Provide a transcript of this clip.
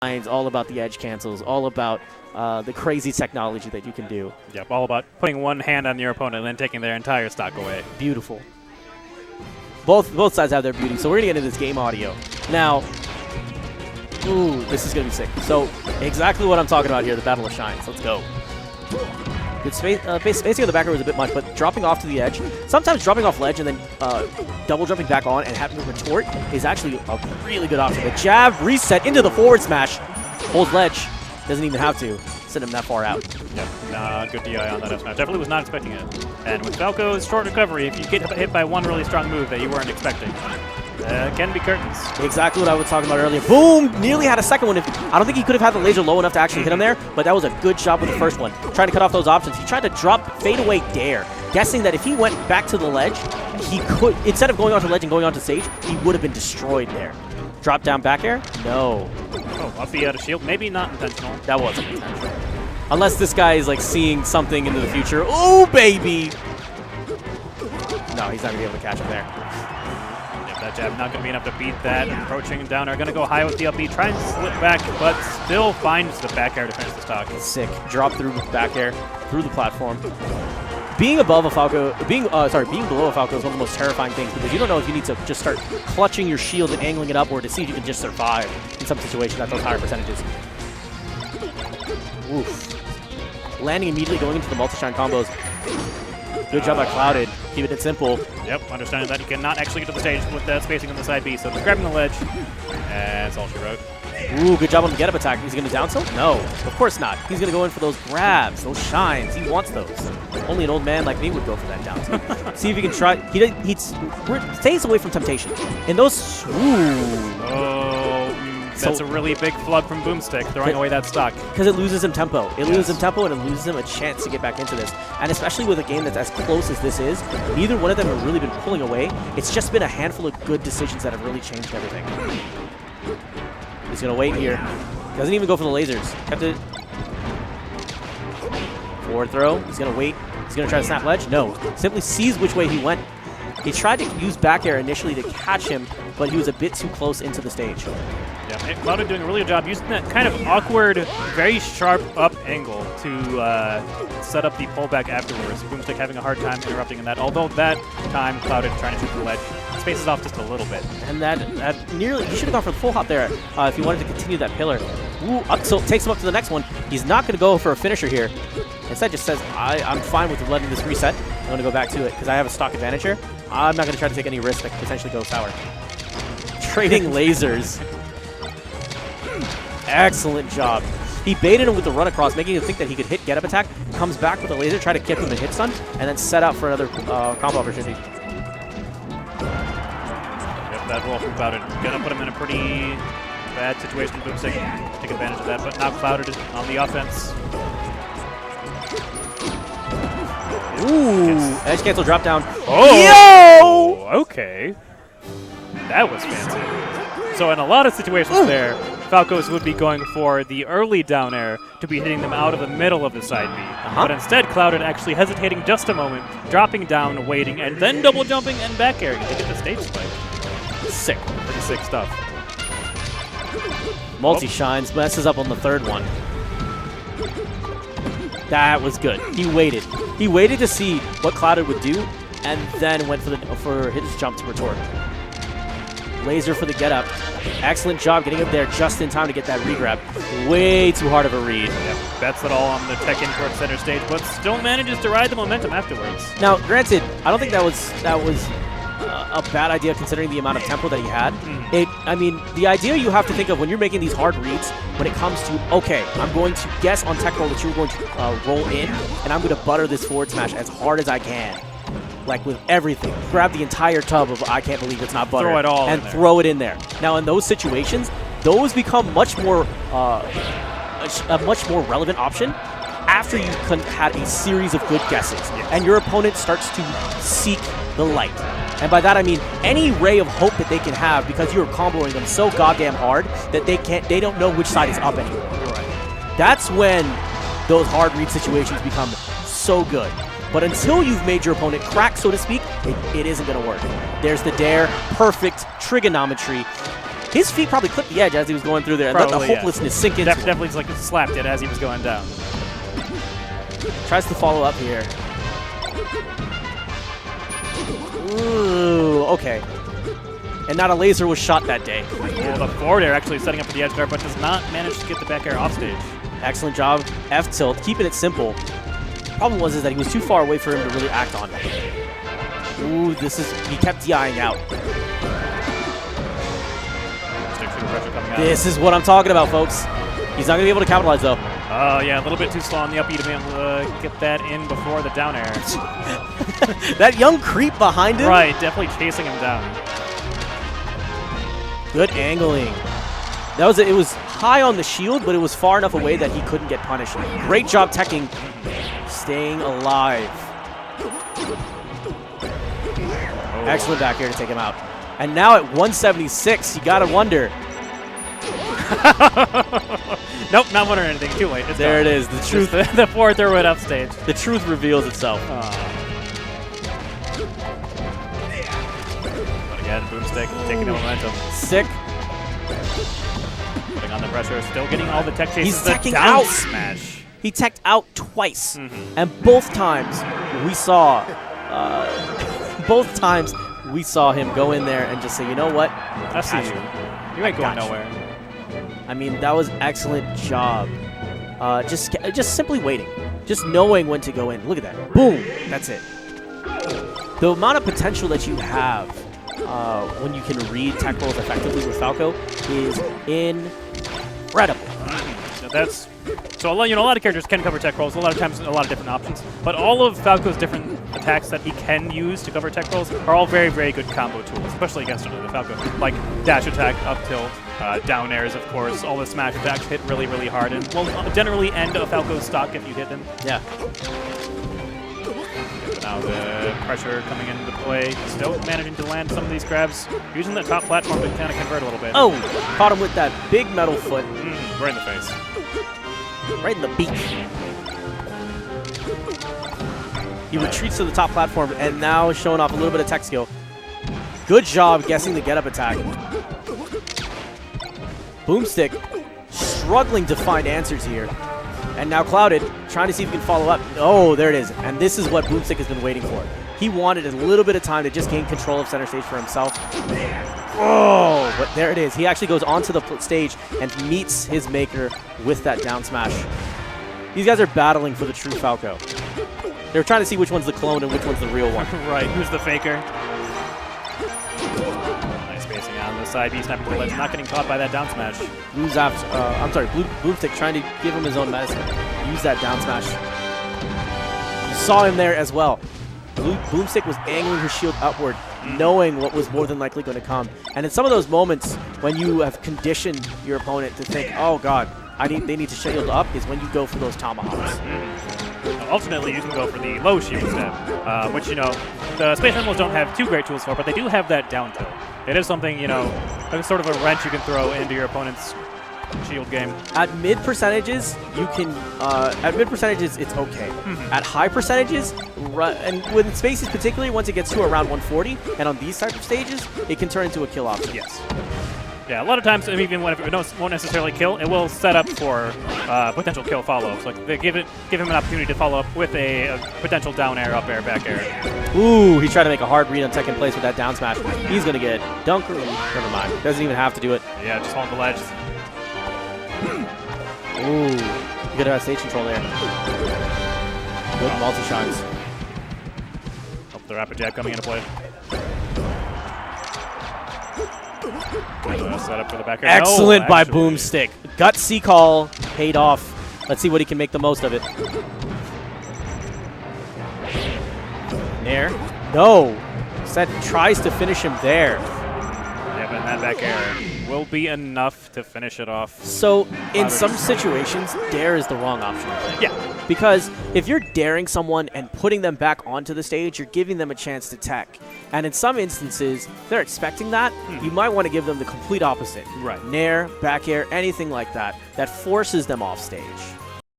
all about the edge cancels, all about the crazy technology that you can do. Yep, all about putting one hand on your opponent and then taking their entire stock away. Beautiful. Both sides have their beauty, so we're going to get into this game audio. Now, ooh, this is going to be sick. So, exactly what I'm talking about here, the Battle of Shines. Let's go. Good spacing on the back row was a bit much, but dropping off to the edge, sometimes dropping off ledge and then double jumping back on and having to retort is actually a really good option. The jab, reset into the forward smash, holds ledge, doesn't even have to send him that far out. Yep, good DI on that F smash. Definitely was not expecting it. And with Falco's short recovery, if you get hit by one really strong move that you weren't expecting, can be curtains. Exactly what I was talking about earlier. Boom! Nearly had a second one. I don't think he could have had the laser low enough to actually hit him there, but that was a good job with the first one. Trying to cut off those options. He tried to drop fadeaway dare, guessing that if he went back to the ledge, he could, instead of going onto ledge and going onto stage, he would have been destroyed there. Drop down back air? No. Oh, up the out of shield. Maybe not intentional. That wasn't intentional. Unless this guy is like seeing something into the future. Oh, baby! No, he's not going to be able to catch him there. That jab not going to be enough to beat that. Approaching down are going to go high with the up B, trying to slip back, but still finds the back air to finish the stock. Sick. Drop through back air, through the platform. Being above a Falco, being below a Falco is one of the most terrifying things because you don't know if you need to just start clutching your shield and angling it up or to see if you can just survive in some situations at those higher percentages. Oof. Landing immediately, going into the multi-shine combos. Good job by Clouded. Keeping it simple. Yep, understanding that he cannot actually get to the stage with that spacing on the side B, so just grabbing the ledge, and that's all she wrote. Ooh, good job on the get-up attack. Is he going to down tilt? No, of course not. He's going to go in for those grabs, those shines. He wants those. Only an old man like me would go for that down tilt. See if he can try. He stays away from temptation. And those, that's a really big flub from Boomstick, throwing away that stock. Because it loses him tempo. It loses him tempo, and it loses him a chance to get back into this. And especially with a game that's as close as this is, neither one of them have really been pulling away. It's just been a handful of good decisions that have really changed everything. He's going to wait here. Doesn't even go for the lasers. Kept it. Forward throw. He's going to wait. He's going to try to snap ledge. No. Simply sees which way he went. He tried to use back air initially to catch him, but he was a bit too close into the stage. Yeah, Plano doing a really good job using that kind of awkward, very sharp up angle to set up the pullback afterwards. Boomstick having a hard time interrupting in that, although that time Clouded trying to shoot the ledge spaces off just a little bit. And that nearly, you should have gone for the full hop there if you wanted to continue that pillar. Ooh, up tilt takes him up to the next one. He's not going to go for a finisher here. Instead just says, I'm fine with letting this reset. I'm going to go back to it because I have a stock advantage here. I'm not going to try to take any risk that could potentially go sour. Trading lasers. Excellent job. He baited him with the run across, making him think that he could hit get-up attack, comes back with a laser, try to get him a hit stun, and then set up for another combo opportunity. Yep, that roll from Clouded. Gonna put him in a pretty bad situation. Boomstick take advantage of that, but now Clouded on the offense. Ooh, edge cancel drop down. Oh! Yo! Okay. That was fancy. So in a lot of situations there, Falcos would be going for the early down air to be hitting them out of the middle of the side B. But instead, Clouded actually hesitating just a moment, dropping down, waiting, and then double jumping and back airing to get the stage spike. Sick. Pretty sick stuff. Multi-shines, messes up on the third one. That was good. He waited. He waited to see what Clouded would do, and then went for his jump to retort. Laser for the get-up. Excellent job getting up there just in time to get that regrab. Way too hard of a read. Yep, bets it all on the tech in towards center stage, but still manages to ride the momentum afterwards. Now, granted, I don't think that was a bad idea considering the amount of tempo that he had. I mean, the idea you have to think of when you're making these hard reads, when it comes to, okay, I'm going to guess on tech roll that you're going to roll in, and I'm going to butter this forward smash as hard as I can. Like with everything. Grab the entire tub of I can't believe it's not butter. Throw it all and throw it in there. Now in those situations, those become much more a much more relevant option after you've had a series of good guesses. And your opponent starts to seek the light. And by that I mean any ray of hope that they can have because you're comboing them so goddamn hard that they don't know which side is up anymore. Right. That's when those hard read situations become so good. But until you've made your opponent crack, so to speak, it isn't going to work. There's the dare, perfect trigonometry. His feet probably clipped the edge as he was going through there, and let the hopelessness sink into him. Definitely just, like, slapped it as he was going down. Tries to follow up here. Ooh, okay. And not a laser was shot that day. Well, the forward air actually setting up for the edge guard, but does not manage to get the back air off stage. Excellent job. F tilt, keeping it simple. Problem was is that he was too far away for him to really act on it. Ooh, he kept DIing out. This is what I'm talking about, folks. He's not going to be able to capitalize, though. Oh, yeah, a little bit too slow on the up E to be able to get that in before the down air. That young creep behind him? Right, definitely chasing him down. Good angling. It was high on the shield, but it was far enough away that he couldn't get punished. Great job teching, staying alive. Oh. Excellent back here to take him out. And now at 176, you gotta wonder. Nope, not wondering anything. Too late. There it is. The truth. The forward throw went up stage. The truth reveals itself. But again, Boomstick taking the momentum. Sick. Putting on the pressure, still getting all the tech chases. He's teching down out. Smash. He teched out twice, and both times we saw him go in there and just say, you know what? I see you. You ain't going nowhere. I mean, that was excellent job. Just simply waiting, just knowing when to go in. Look at that. Boom. That's it. The amount of potential that you have when you can read tech rolls effectively with Falco is incredible. So a lot of characters can cover tech rolls. A lot of times, a lot of different options. But all of Falco's different attacks that he can use to cover tech rolls are all very, very good combo tools, especially against the Falco. Like dash attack, up tilt, down airs, of course. All the smash attacks hit really, really hard and will generally end a Falco's stock if you hit them. Yeah. Now the pressure coming into play. Still managing to land some of these grabs. Using the top platform to kind of convert a little bit. Oh, caught him with that big metal foot. Right in the face. Right in the beak. He retreats to the top platform and now showing off a little bit of tech skill. Good job guessing the get-up attack. Boomstick struggling to find answers here. And now Clouded trying to see if he can follow up. Oh, there it is. And this is what Boomstick has been waiting for. He wanted a little bit of time to just gain control of center stage for himself. Oh, but there it is. He actually goes onto the stage and meets his maker with that down smash. These guys are battling for the true Falco. They're trying to see which one's the clone and which one's the real one. Right, who's the faker? Nice spacing on the side B sniper bullet. Not getting caught by that down smash. Boomstick trying to give him his own medicine. Use that down smash. You saw him there as well. Boomstick was angling his shield upward, knowing what was more than likely going to come. And in some of those moments when you have conditioned your opponent to think, oh god, they need to shield up, is when you go for those tomahawks. Ultimately, you can go for the low shield stab, which, the Space Animals don't have too great tools for, but they do have that down tilt. It is something, like sort of a wrench you can throw into your opponent's shield game. At mid percentages, it's okay. At high percentages, and with spaces particularly, once it gets to around 140, and on these type of stages, it can turn into a kill option. Yes. Yeah, a lot of times, even when it won't necessarily kill, it will set up for potential kill follow-ups. Like they give him an opportunity to follow up with a potential down air, up air, back air. Ooh, he tried to make a hard read on second place with that down smash. He's gonna get dunk. Never mind. Doesn't even have to do it. Yeah, just hold the ledge. Ooh, good stage control there. Good multi-shines. Oh, the rapid jab coming into play. Set up for the back air. Excellent by Boomstick. Gutsy call paid off. Let's see what he can make the most of it. Nair. No. Set tries to finish him there. Yeah, but that back air will be enough to finish it off. So, in some situations, dare is the wrong option, I think. Yeah. Because if you're daring someone and putting them back onto the stage, you're giving them a chance to tech. And in some instances, if they're expecting that, you might want to give them the complete opposite. Right. Nair, back air, anything like that, that forces them off stage.